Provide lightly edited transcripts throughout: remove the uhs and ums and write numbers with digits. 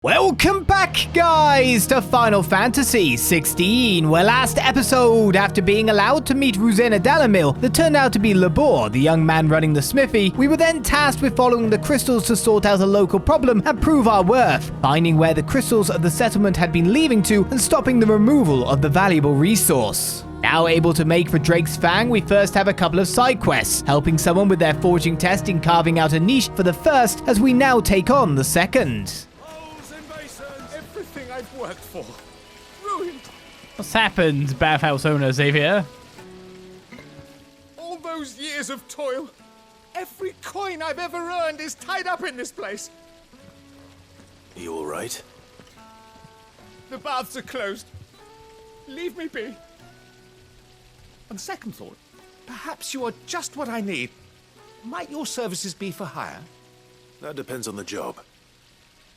Welcome back, guys, to Final Fantasy XVI, where last episode, after being allowed to meet Rosena Dalamil, that turned out to be Labor, the young man running the smithy, we were then tasked with following the crystals to sort out a local problem and prove our worth, finding where the crystals of the settlement had been leaving to and stopping the removal of the valuable resource. Now able to make for Drake's Fang, we first have a couple of side quests, helping someone with their forging test in carving out a niche for the first, as we now take on the second. Everything I've worked for, ruined. What's happened, bathhouse owner Xavier? All those years of toil, every coin I've ever earned is tied up in this place. You all right? The baths are closed. Leave me be. On second thought, perhaps you are just what I need. Might your services be for hire? That depends on the job.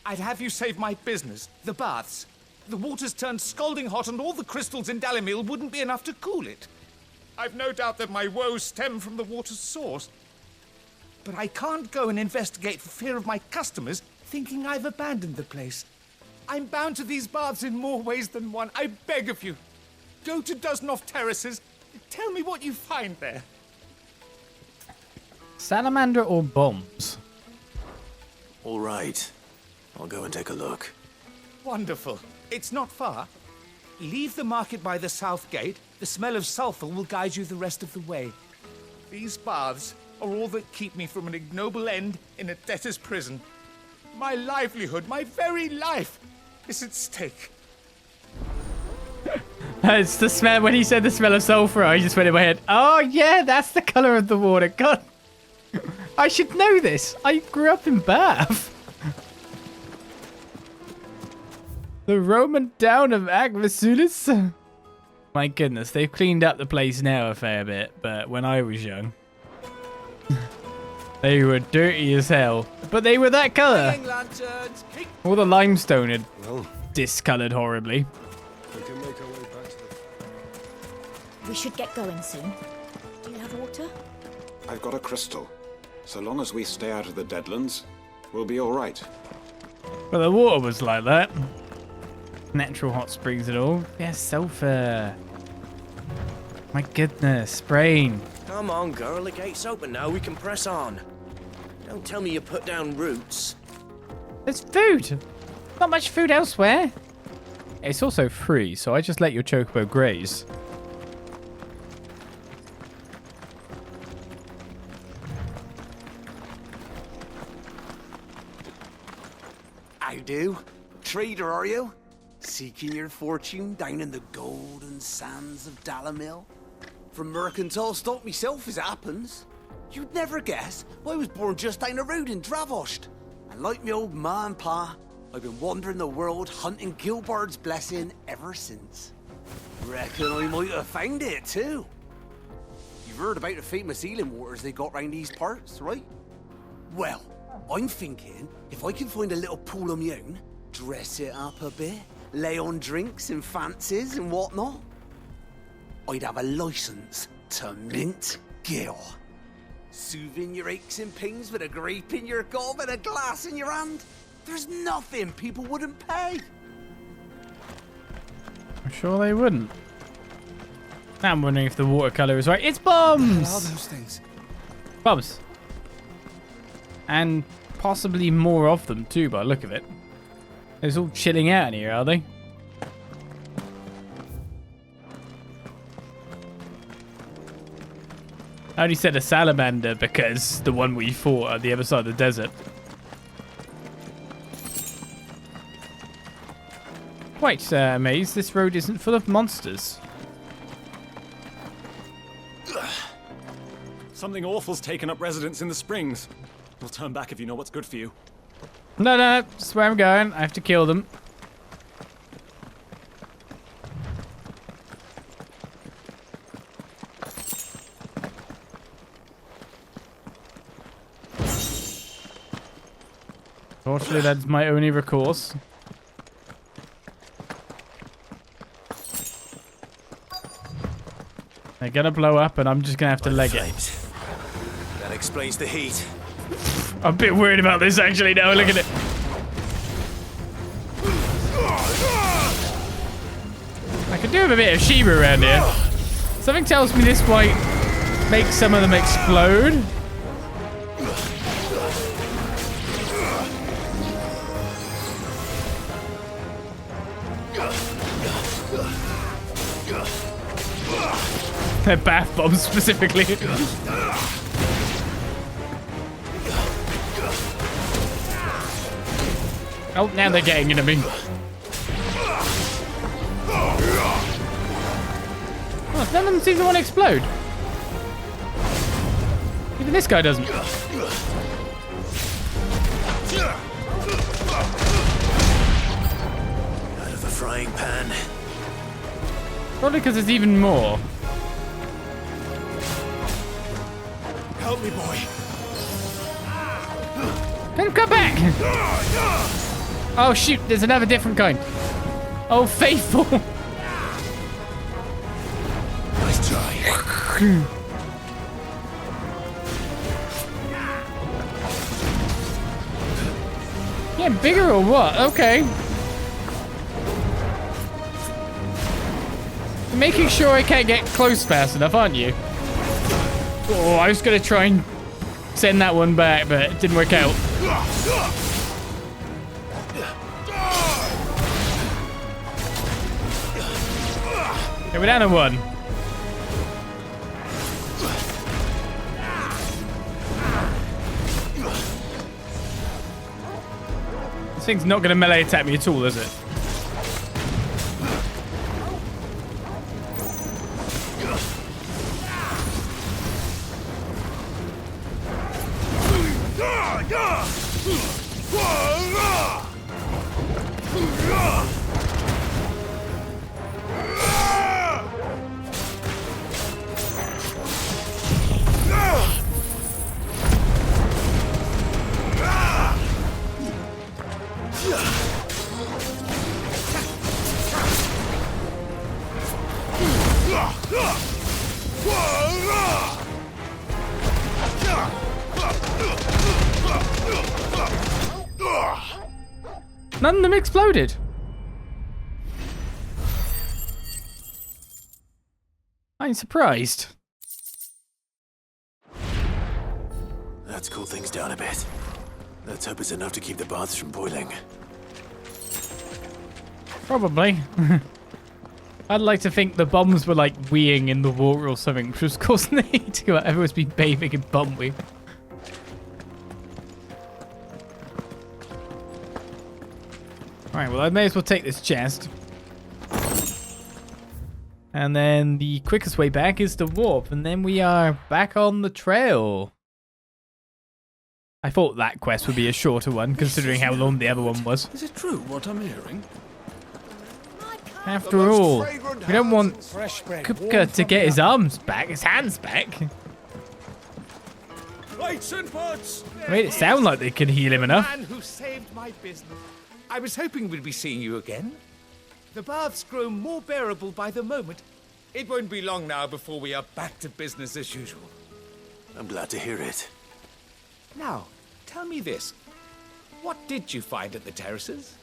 I'd have you save my business, the baths. The water's turned scalding hot and all the crystals in Dalamil wouldn't be enough to cool it. I've no doubt that my woes stem from the water's source. But I can't go and investigate for fear of my customers thinking I've abandoned the place. I'm bound to these baths in more ways than one. I beg of you. Go to Dusnoff Terraces. Tell me what you find there. Salamander or bombs? All right. I'll go and take a look. Wonderful. It's not far. Leave the market by the south gate. The smell of sulfur will guide you the rest of the way. These baths are all that keep me from an ignoble end in a debtor's prison. My livelihood, my very life, is at stake. It's the smell. When he said the smell of sulfur, I just went in my head, oh yeah, that's the color of the water. God, I should know this. I grew up in Bath. The Roman town of Agvasulis. My goodness, they've cleaned up the place now a fair bit, but when I was young, they were dirty as hell. But they were that color. All the limestone had discolored horribly. We can make our way back to the... We should get going soon. Do you have water? I've got a crystal. So long as we stay out of the Deadlands, we'll be all right. But the water was like that. Natural hot springs and all. Yes, sulfur. My goodness, brain. Come on, girl. The gate's open now. We can press on. Don't tell me you put down roots. There's food. Not much food elsewhere. It's also free, so I just let your chocobo graze. I do. Trader, are you? Seeking your fortune down in the golden sands of Dalamil? From mercantile stock myself, as it happens. You'd never guess I was born just down the road in Dravost. And like me old ma and pa, I've been wandering the world hunting Gilbard's blessing ever since. Reckon I might have found it too. You've heard about the famous healing waters they got round these parts, right? Well, I'm thinking if I can find a little pool of my own, dress it up a bit, lay on drinks and fancies and whatnot, I'd have a license to mint Gil. Soothing your aches and pains with a grape in your gob and a glass in your hand. There's nothing people wouldn't pay. I'm sure they wouldn't. Now I'm wondering if the watercolor is right. It's bombs! What are those things? Bombs. And possibly more of them too, by the look of it. They're all chilling out in here, are they? I only said a salamander because the one we fought at the other side of the desert. Quite amazed this road isn't full of monsters. Something awful's taken up residence in the springs. We'll turn back if you know what's good for you. No, that's where I'm going. I have to kill them. Fortunately, that's my only recourse. They're gonna blow up, and I'm just gonna have to leg it. That explains the heat. I'm a bit worried about this actually now. Look at it. Could do with a bit of Shiva around here. Something tells me this might make some of them explode. They're bath bombs specifically. Oh, now they're getting into me. Oh, none of them seem to want to explode. Even this guy doesn't. Out of the frying pan. Probably because there's even more. Help me, boy. Come back! Oh shoot, there's another different kind. Oh, faithful. Nice try. Yeah, bigger or what? Okay. You're making sure I can't get close fast enough, aren't you? Oh, I was gonna try and send that one back, but it didn't work out. Okay, we're down to one. This thing's not gonna melee attack me at all, is it? None of them exploded. I'm surprised. Let's cool things down a bit. Let's hope it's enough to keep the baths from boiling. Probably. I'd like to think the bombs were like weeing in the water or something, which was causing the heat to go out. Everyone's been bathing in bomb wee. Alright, well I may as well take this chest. And then the quickest way back is to warp, and then we are back on the trail. I thought that quest would be a shorter one, considering how long the other one was. Is it true what I'm hearing? After all, we don't want Kupka to get his arms back, his hands back. Lights and pots. I made it sound like they could heal him enough. Man who saved my business. I was hoping we'd be seeing you again. The baths grow more bearable by the moment. It won't be long now before we are back to business as usual. I'm glad to hear it. Now, tell me this. What did you find at the terraces?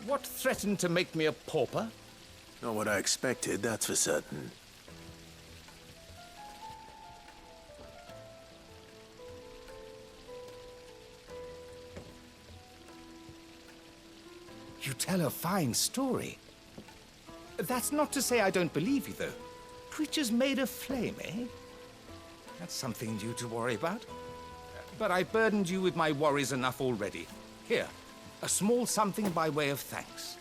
What threatened to make me a pauper? Not what I expected, that's for certain. You tell a fine story. That's not to say I don't believe you, though. Creatures made of flame, eh? That's something new to worry about. But I burdened you with my worries enough already. Here, a small something by way of thanks.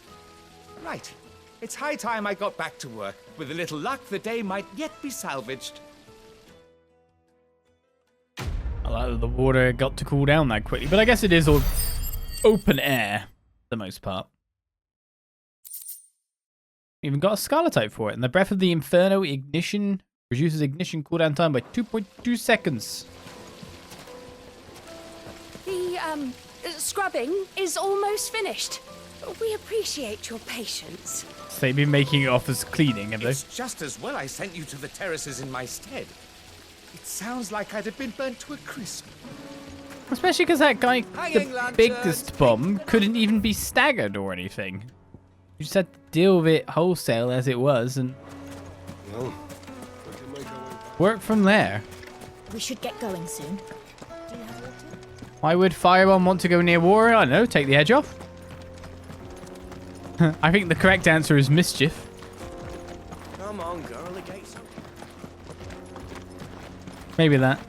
Right. It's high time I got back to work. With a little luck, the day might yet be salvaged. I like that the water got to cool down that quickly, but I guess it is all open air for the most part. Even got a Scarlet type for it, and the Breath of the Inferno Ignition reduces ignition cooldown time by 2.2 seconds. The scrubbing is almost finished. We appreciate your patience. So they've been making it off as cleaning, have they? It's just as well I sent you to the terraces in my stead. It sounds like I'd have been burnt to a crisp. Especially because that guy, Hanging the lanterns, biggest bomb, couldn't even be staggered or anything. You just had to deal with it wholesale as it was and work from there. We should get going soon. Do you have water? Why would Firebomb want to go near water? I don't know, take the edge off. I think the correct answer is mischief. Come on, girl, the gate's open. Maybe that.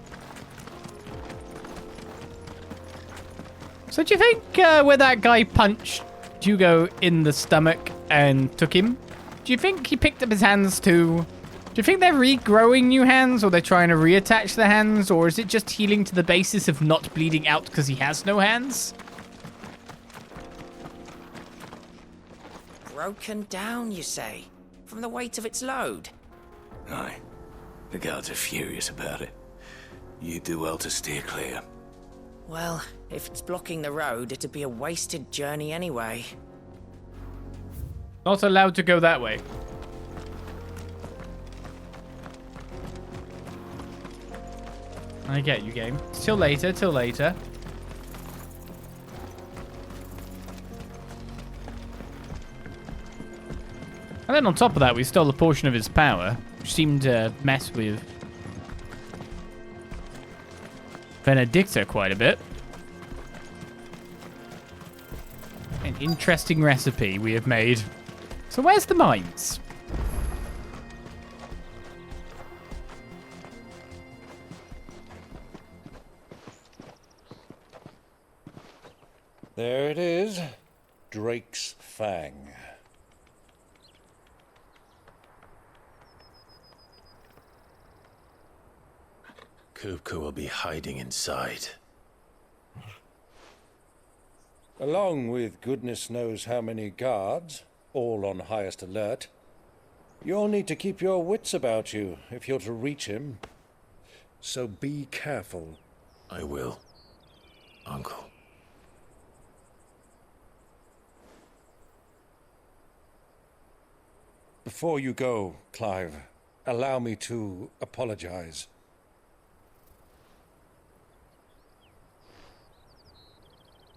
So do you think where that guy punched Hugo in the stomach and took him, do you think he picked up his hands too? Do you think they're regrowing new hands, or they're trying to reattach the hands, or is it just healing to the basis of not bleeding out because he has no hands? Broken down, you say? From the weight of its load? Aye. The guards are furious about it. You do well to steer clear. Well, if it's blocking the road, it'd be a wasted journey anyway. Not allowed to go that way. I get you, game. Till later, till later. And then on top of that, we stole a portion of his power, which seemed to mess with Benedicta quite a bit. An interesting recipe we have made. So where's the mines? There it is. Drake's Fang. Kupka will be hiding inside. Along with goodness knows how many guards, all on highest alert. You'll need to keep your wits about you if you're to reach him. So be careful. I will, Uncle. Before you go, Clive, allow me to apologize.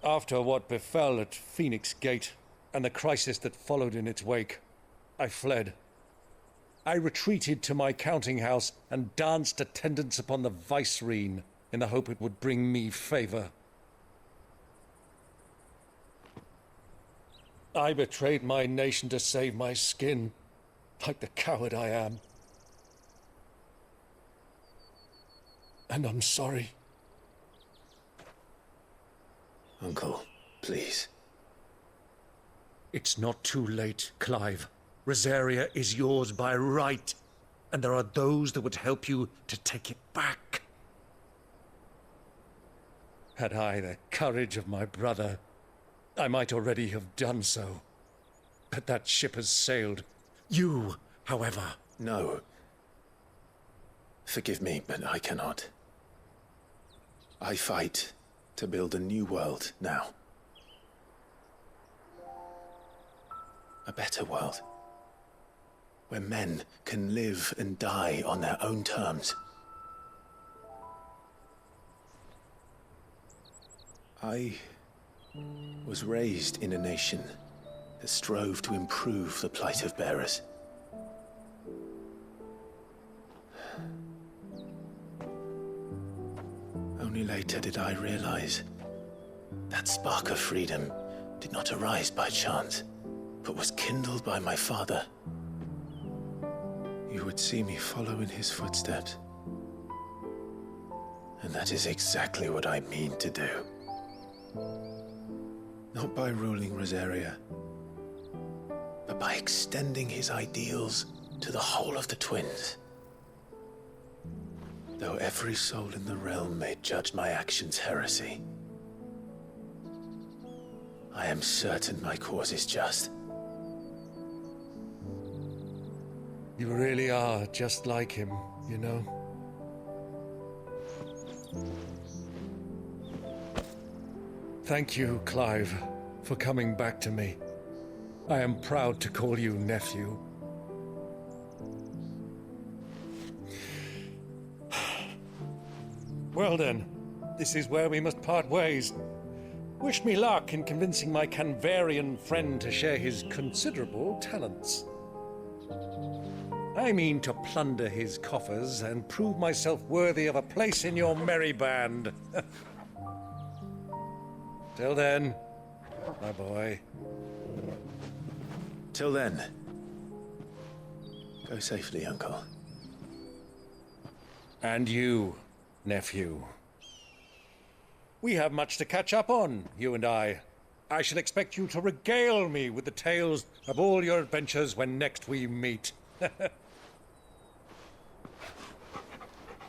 After what befell at Phoenix Gate and the crisis that followed in its wake, I fled. I retreated to my counting house and danced attendance upon the vicereine in the hope it would bring me favor. I betrayed my nation to save my skin, like the coward I am. And I'm sorry. Uncle, please. It's not too late, Clive. Rosaria is yours by right, and there are those that would help you to take it back. Had I the courage of my brother, I might already have done so. But that ship has sailed. You, however... No. Forgive me, but I cannot. I fight to build a new world now. A better world. Where men can live and die on their own terms. I was raised in a nation that strove to improve the plight of bearers. Only later did I realize that spark of freedom did not arise by chance, but was kindled by my father. You would see me follow in his footsteps. And that is exactly what I mean to do. Not by ruling Rosaria, but by extending his ideals to the whole of the twins. Though every soul in the realm may judge my actions heresy, I am certain my cause is just. You really are just like him, you know? Thank you, Clive, for coming back to me. I am proud to call you nephew. Well then, this is where we must part ways. Wish me luck in convincing my Canvarian friend to share his considerable talents. I mean to plunder his coffers and prove myself worthy of a place in your merry band. Till then, my boy. Till then, go safely, Uncle. And you, nephew. We have much to catch up on, you and I. I shall expect you to regale me with the tales of all your adventures when next we meet.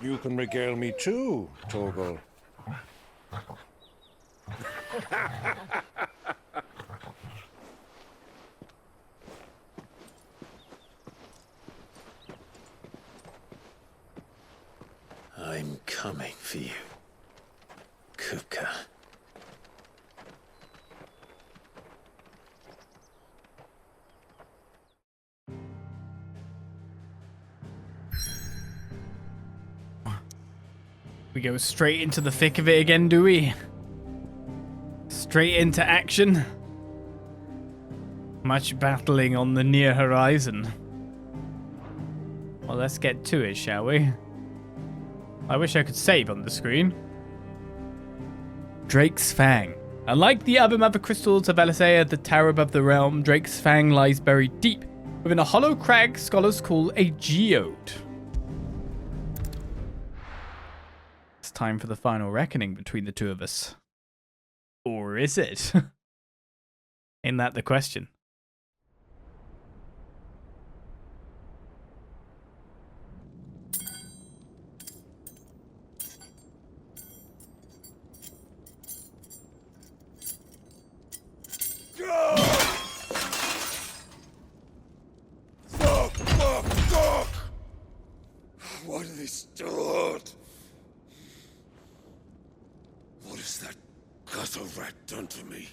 You can regale me too, Torgal. I'm coming for you, Kupka. We go straight into the thick of it again, do we? Straight into action. Much battling on the near horizon. Well, let's get to it, shall we? I wish I could save on the screen. Drake's Fang. Unlike the other Mothercrystals of Valisthea, the tower above the realm, Drake's Fang lies buried deep within a hollow crag scholars call a geode. It's time for the final reckoning between the two of us. Or is it? Ain't that the question? Fuck! Why do they still hurt? What has that gutter rat done to me?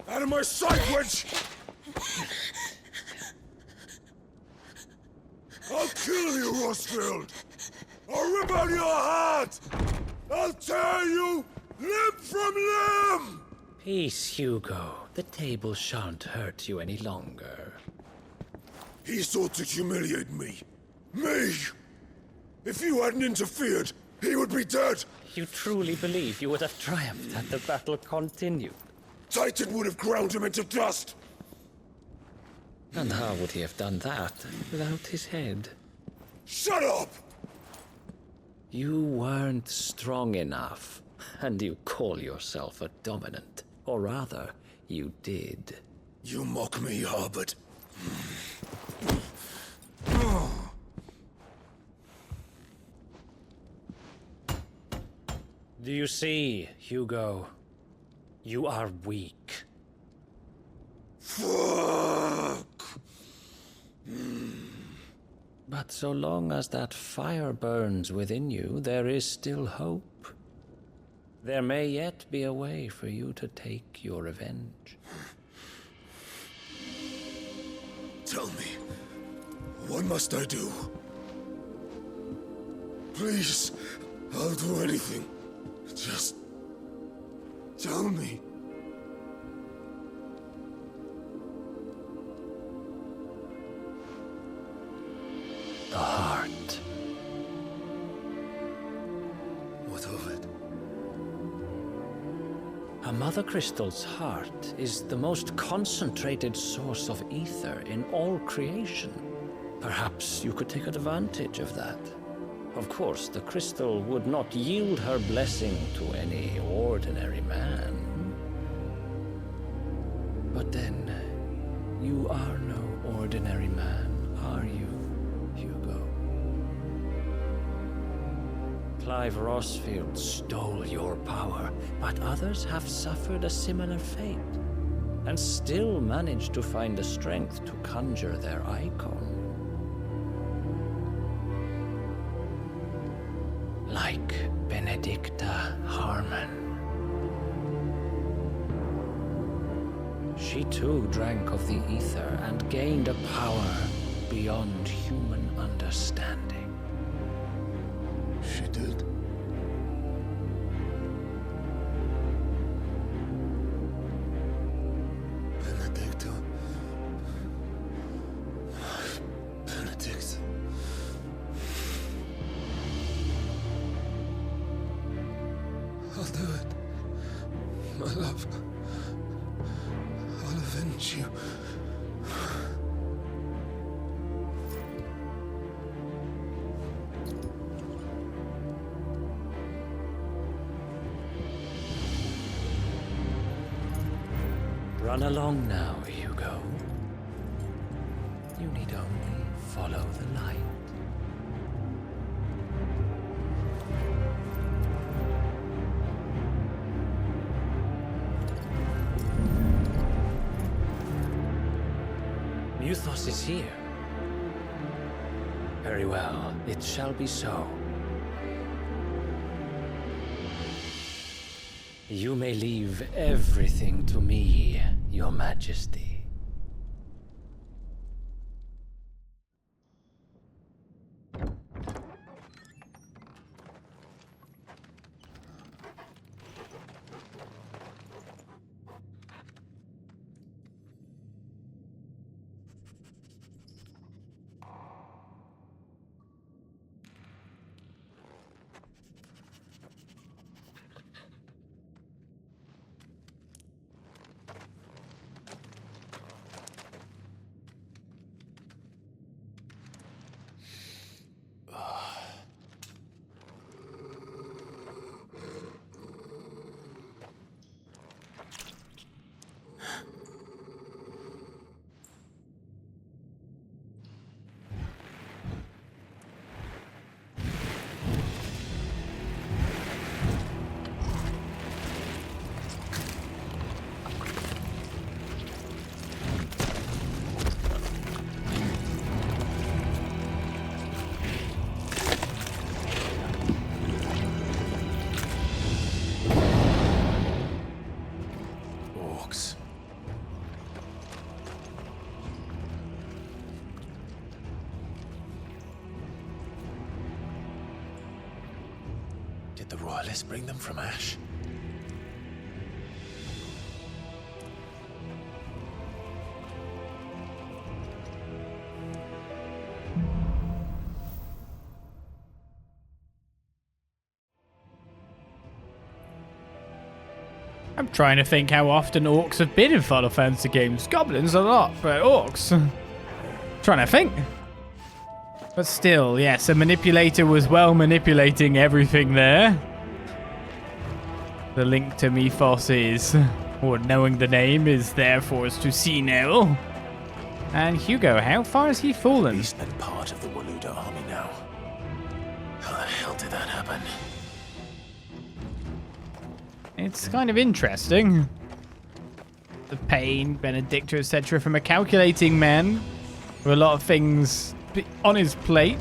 Out of my sight, witch! I'll kill you, Rosfield! I'll rip out your heart! I'll tear you limb from limb! Peace, Hugo. The table shan't hurt you any longer. He sought to humiliate me. Me! If you hadn't interfered, he would be dead! You truly believe you would have triumphed had the battle continued? Titan would have ground him into dust! And how would he have done that without his head? Shut up! You weren't strong enough, and you call yourself a dominant. Or rather, you did. You mock me, Harbert. Do you see, Hugo? You are weak. Fuck! But so long as that fire burns within you, there is still hope. There may yet be a way for you to take your revenge. Tell me, what must I do? Please, I'll do anything. Just tell me. The heart. What of it? A Mothercrystal's heart is the most concentrated source of ether in all creation. Perhaps you could take advantage of that. Of course, the crystal would not yield her blessing to any ordinary man. But then, you are no ordinary man, are you, Hugo? Clive Rosfield stole your power, but others have suffered a similar fate, and still managed to find the strength to conjure their icon. Like Benedicta Harmon. She too drank of the ether and gained a power beyond human understanding. She did. Benedicto. Benedict. I'll do it. My love. I'll avenge you. Run along now, Hugo. You need only follow the light. Muthos is here. Very well, it shall be so. You may leave everything to me, Your Majesty. Did the royalists bring them from Ash? I'm trying to think how often orcs have been in Final Fantasy games. Goblins a lot, but orcs. Trying to think. But still, yes, a manipulator was well manipulating everything there. The link to Mythos is, or knowing the name, is there for us to see now. And Hugo, how far has he fallen? He's been part of the Waluda army now. How the hell did that happen? It's kind of interesting. The pain, Benedicta, etc. from a calculating man with a lot of things on his plate.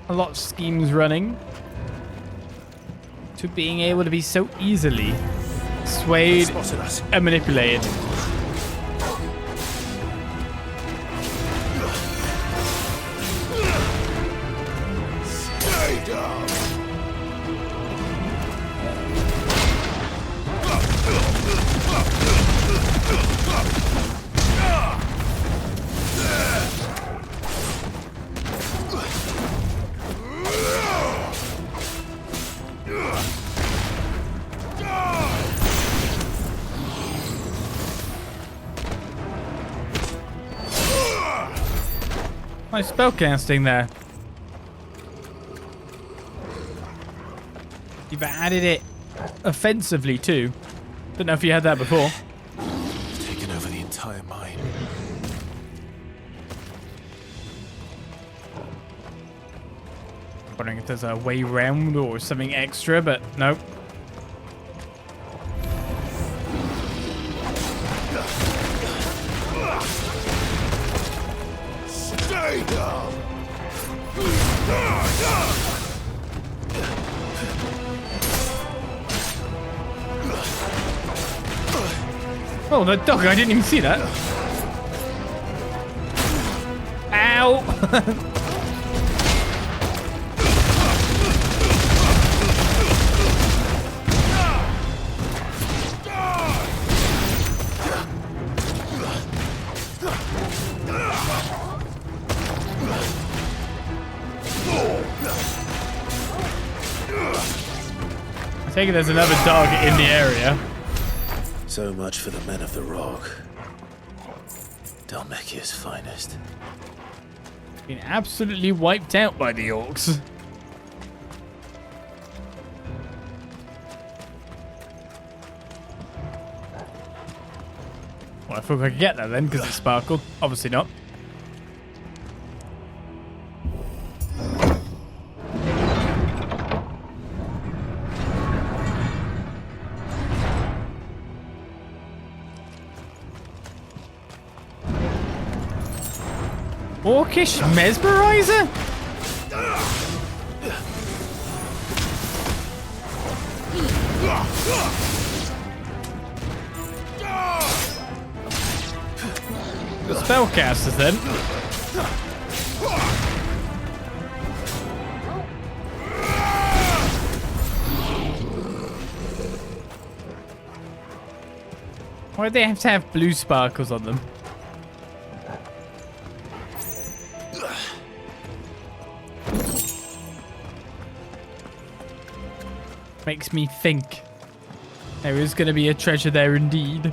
A lot of schemes running. To being able to be so easily swayed and manipulated. Stay down. Nice spellcasting there. You've added it offensively too. Don't know if you had that before. Taken over the entire mine. Wondering if there's a way round or something extra, but nope. Stay down. Oh, that dog, I didn't even see that. Ow! I take it there's another dog in the area. So much for the men of the rock. Dalmekia's finest. Been absolutely wiped out by the orcs. Well, I thought I could get that then because it sparkled. Obviously not. Orcish mesmerizer? The spellcasters then. Why do they have to have blue sparkles on them? Makes me think there is going to be a treasure there indeed.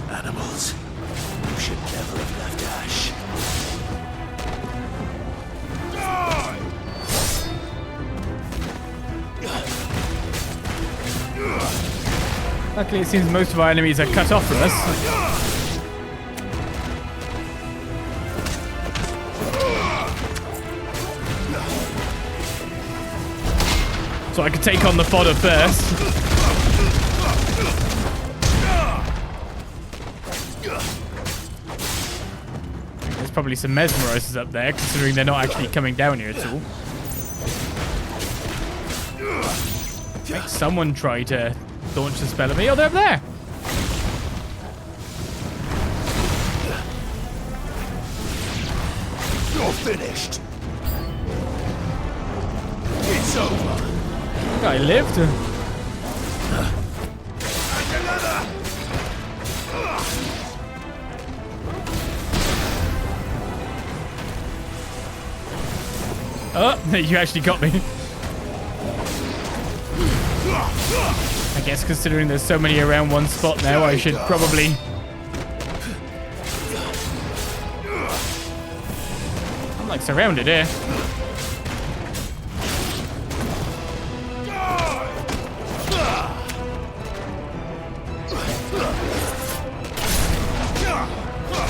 Animals, you should never have left Ash. Luckily, it seems most of our enemies are cut off from us. So I could take on the fodder first. There's probably some mesmerizers up there, considering they're not actually coming down here at all. Make someone try to launch a spell at me. Oh, they're up there. You're finished. It's over. I lived. Oh, you actually got me. I guess considering there's so many around one spot now, I should probably... I'm like surrounded here.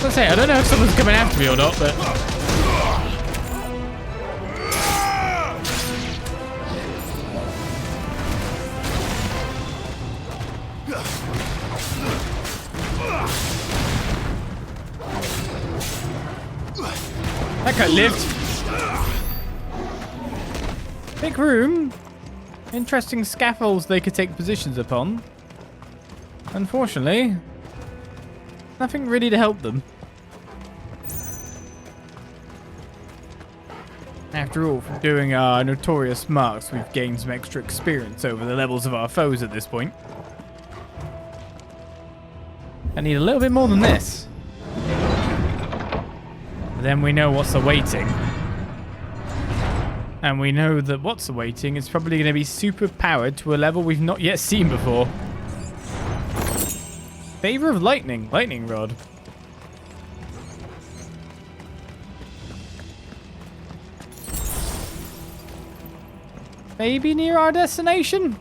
Let's say, I don't know if someone's coming after me or not, but... That guy lived. Big room. Interesting scaffolds they could take positions upon. Unfortunately, nothing really to help them. After all, from doing our notorious marks, we've gained some extra experience over the levels of our foes at this point. I need a little bit more than this. But then we know what's awaiting. And we know that what's awaiting is probably going to be super powered to a level we've not yet seen before. Favor of lightning. Lightning rod. Maybe near our destination?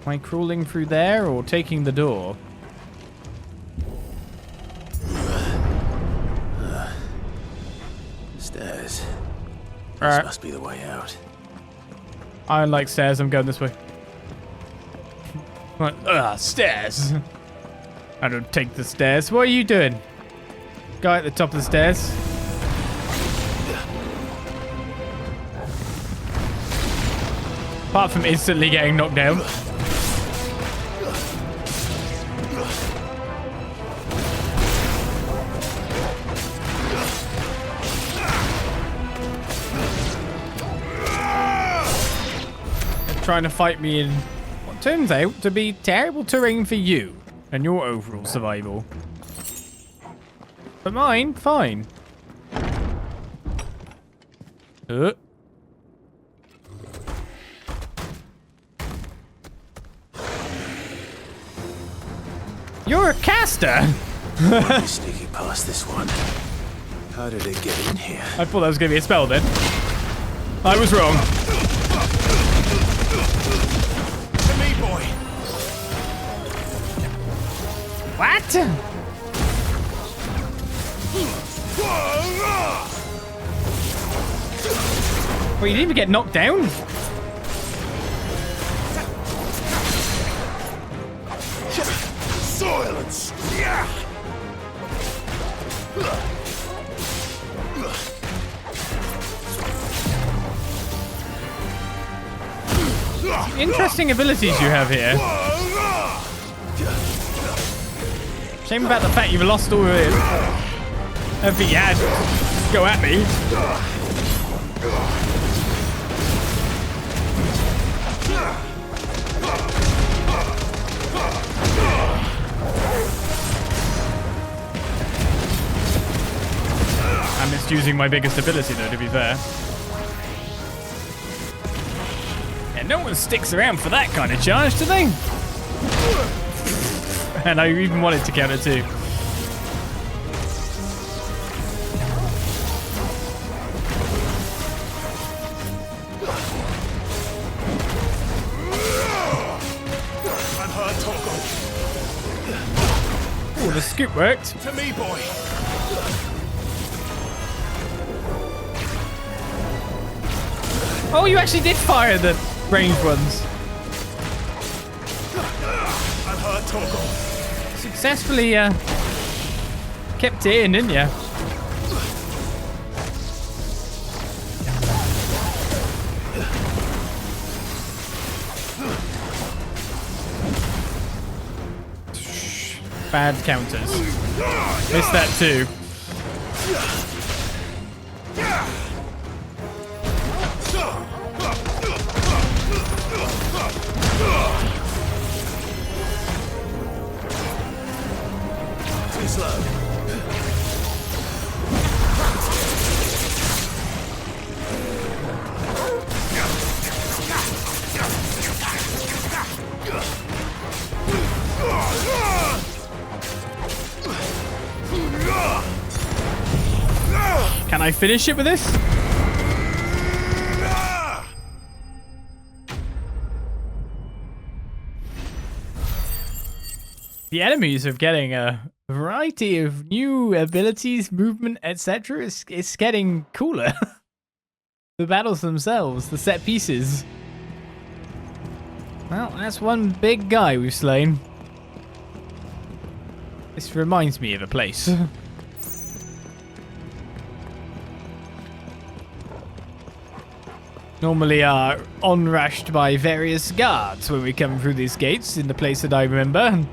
Am I crawling through there or taking the door? Stairs. This must be the way out. I don't like stairs. I'm going this way. Stairs. I don't take the stairs. What are you doing? Guy at the top of the stairs. Apart from instantly getting knocked down. Trying to fight me in what turns out to be terrible terrain for you and your overall survival. But mine, fine. You're a caster! Sneaking past this one. How did it get in here? I thought that was going to be a spell then. I was wrong. To me, boy. What? Well, you didn't even get knocked down? Silence! Interesting abilities you have here. Shame about the fact you've lost all of it. Everything you had. Go at me. I missed using my biggest ability though, to be fair. Yeah, no one sticks around for that kind of charge, do they? And I even wanted to counter too. Oh, the scoop worked. To me, boy. Oh, you actually did fire the ranged ones. I'm hurt, Torgal. Successfully kept it in, didn't you? Bad counters. Missed that too. Too slow. Can I finish it with this? The enemies are getting a variety of new abilities, movement, etc. It's getting cooler. The battles themselves, the set pieces. Well, that's one big guy we've slain. This reminds me of a place. Normally are onrushed by various guards when we come through these gates in the place that I remember.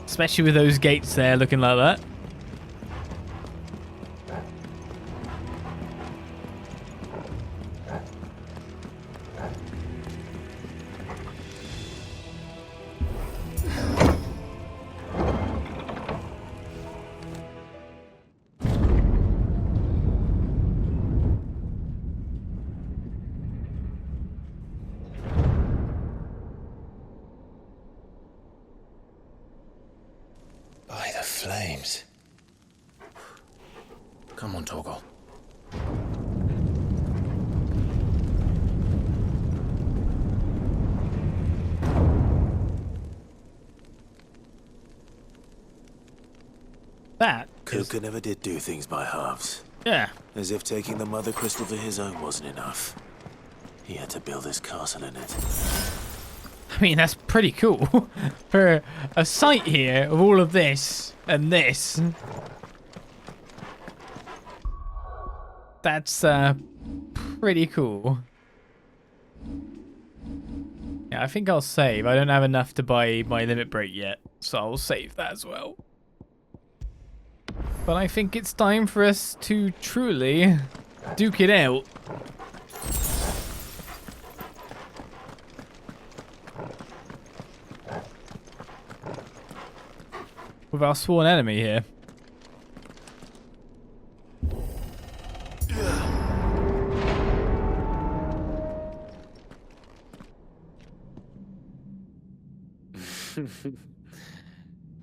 Especially with those gates there looking like that. By the flames. Come on, Torgal. That Kuka never did do things by halves. Yeah, As if taking the Mother Crystal for his own wasn't enough. He had to build his castle in it. I mean, that's pretty cool. For a site here of all of this and this. That's pretty cool. Yeah, I think I'll save. I don't have enough to buy my limit break yet, so I'll save that as well. But I think it's time for us to truly duke it out. With our sworn enemy here.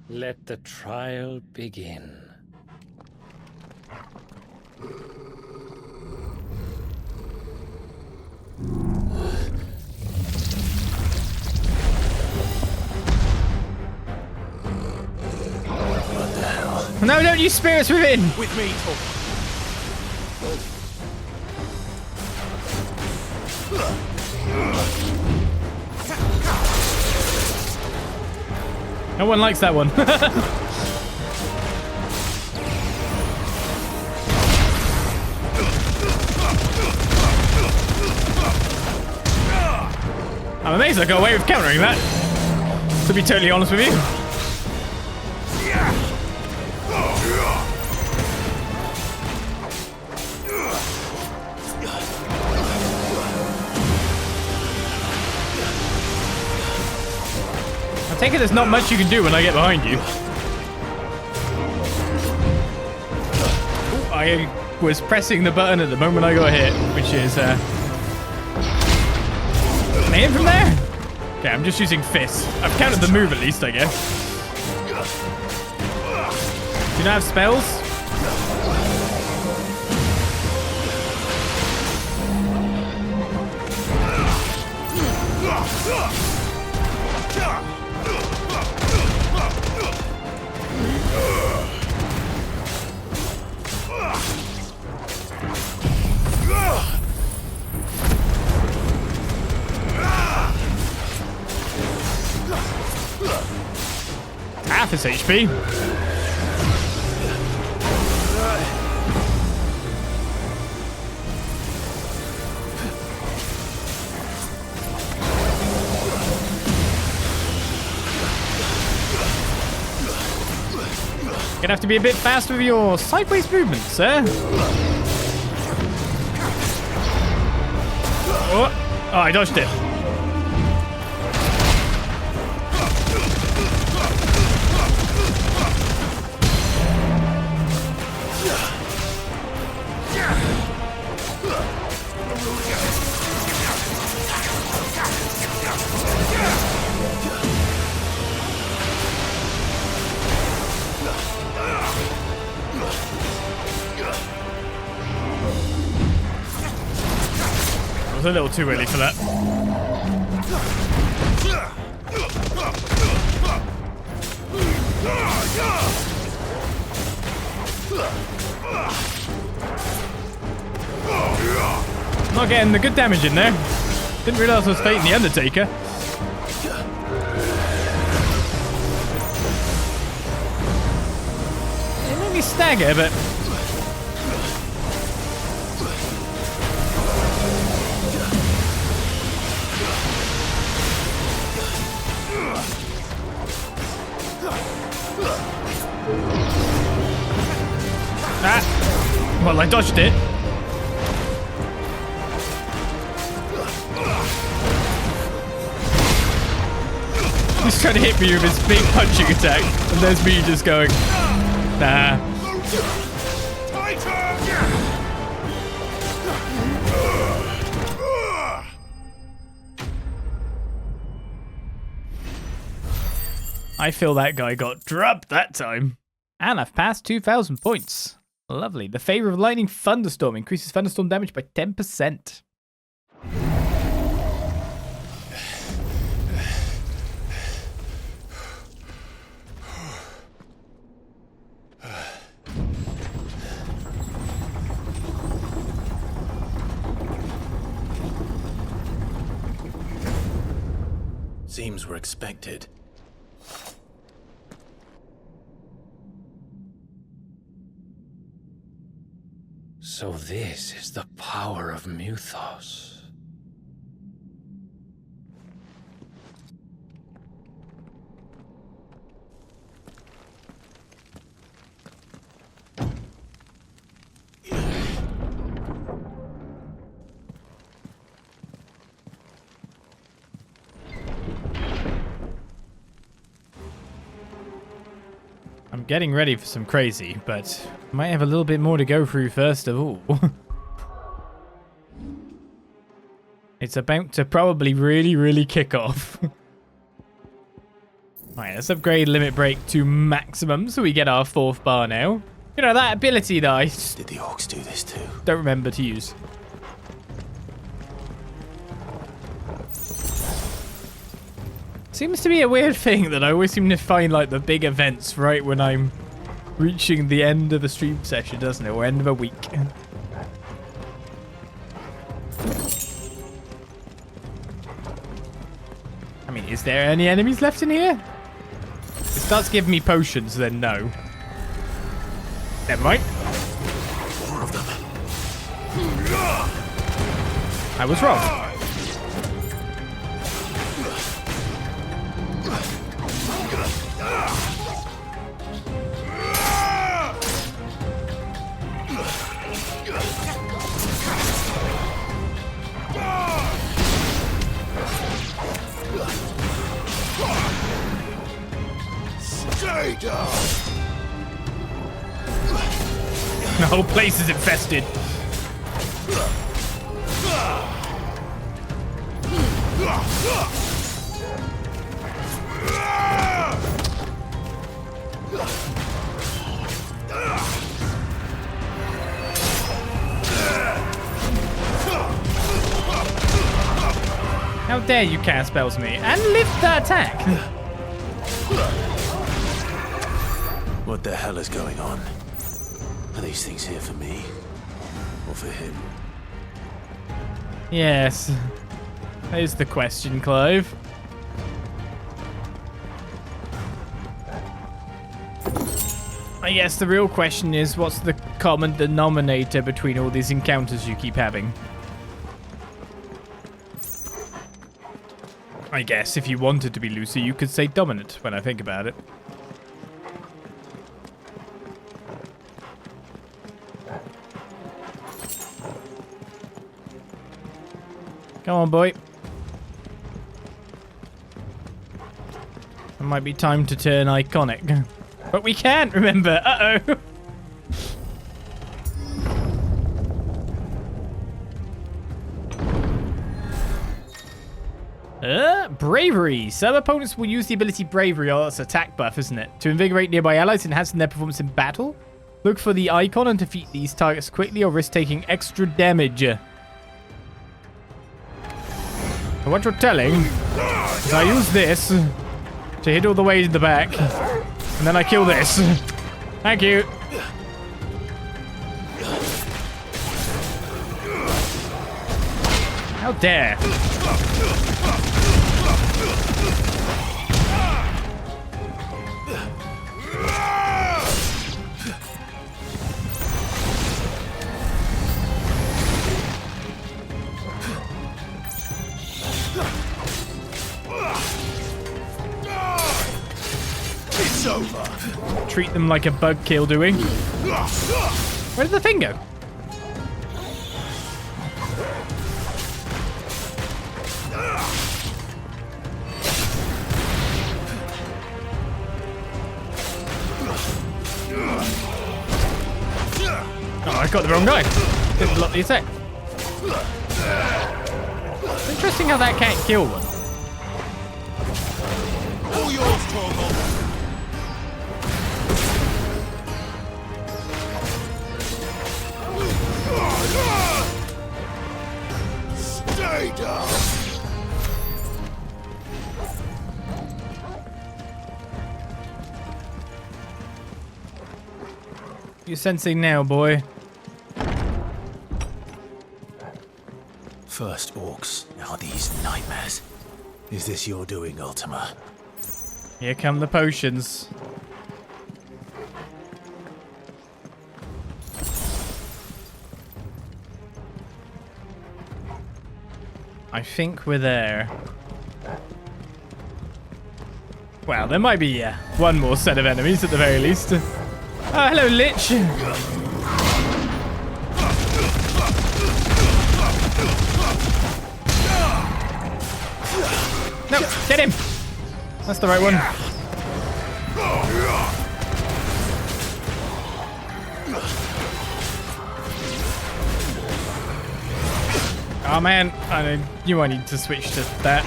Let the trial begin. What the hell? No, don't use spirits within! With me, No one likes that one. I'm amazed I got away with countering that. To be totally honest with you. I take it there's not much you can do when I get behind you. Ooh, I was pressing the button at the moment I got hit, which is can I hit from there? Okay, I'm just using fists. I've counted the move at least, I guess. Do you not have spells? Half his HP. Gonna have to be a bit faster with your sideways movements, sir. Oh, I dodged it. I was a little too early for that. Not getting the good damage in there. Didn't realize I was fighting the Undertaker. It made me stagger, but well, I dodged it. He's trying to hit me with his big punching attack, and there's me just going, nah. I feel that guy got dropped that time. And I've passed 2,000 points. Lovely. The favor of lightning thunderstorm increases thunderstorm damage by 10%. Seems we're expected. So this is the power of Mythos. I'm getting ready for some crazy, but might have a little bit more to go through first of all. It's about to probably really kick off. Alright, let's upgrade limit break to maximum so we get our 4th bar now. You know, that ability that I Did the orcs do this too? don't remember to use. Seems to be a weird thing that I always seem to find like the big events right when I'm reaching the end of a stream session, doesn't it? Or end of a week. I mean, is there any enemies left in here? It starts giving me potions, then no. Never mind. More of them. I was wrong. Stay down. The whole place is infested. How dare you cast spells me and lift the attack? What the hell is going on? Are these things here for me? Or for him? Yes. That is the question, Clive. I guess the real question is, what's the common denominator between all these encounters you keep having? I guess if you wanted to be Lucy, you could say dominant when I think about it. Come on, boy. It might be time to turn iconic. But we can't, remember. Uh-oh. Bravery. Some opponents will use the ability Bravery, or that's attack buff, isn't it? To invigorate nearby allies, enhancing their performance in battle. Look for the icon and defeat these targets quickly or risk taking extra damage. What you're telling is I use this to hit all the way in the back, and then I kill this. Thank you. How dare. It's over. Treat them like a bug kill, do we? Where did the thing go? Oh, I got the wrong guy. Didn't block the attack. It's interesting how that can't kill one. All yours, Torgal. Stay down. You're sensing now, boy. First orcs, now these nightmares. Is this your doing, Ultima? Here come the potions. I think we're there. Well, there might be one more set of enemies at the very least. Oh, hello, Lich. No, get him. That's the right one. Oh man, I knew I need to switch to that.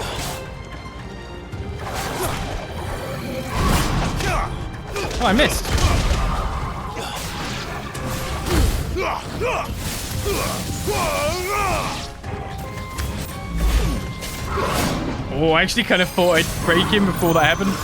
Oh, I missed. Oh, I actually kind of thought I'd break him before that happened.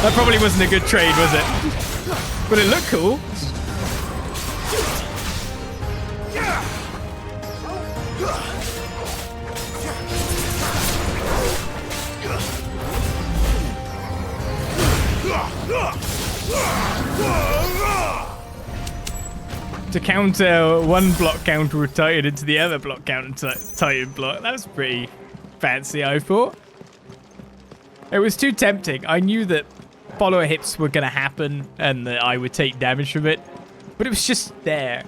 That probably wasn't a good trade, was it? But it looked cool. To counter one block counter with Titan into the other block counter Titan block. That was pretty fancy, I thought. It was too tempting. I knew that follower hits were going to happen and that I would take damage from it, but it was just there.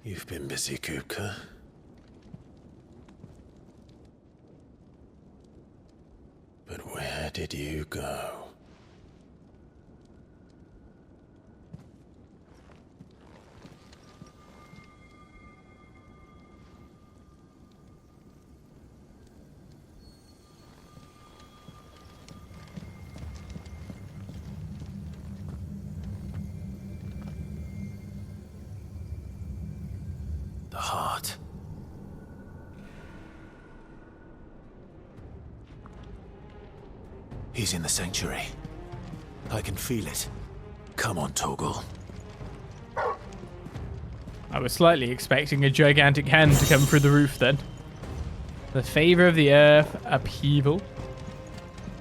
You've been busy, Kupka. But where did you go? The heart. He's in the sanctuary. I can feel it. Come on, Torgal. I was slightly expecting a gigantic hand to come through the roof then. The favor of the earth, upheaval.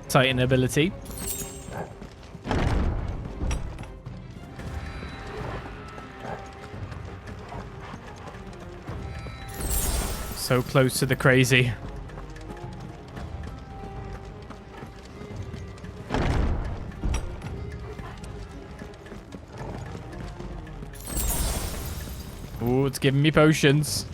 Titan ability. So close to the crazy. Ooh, it's giving me potions.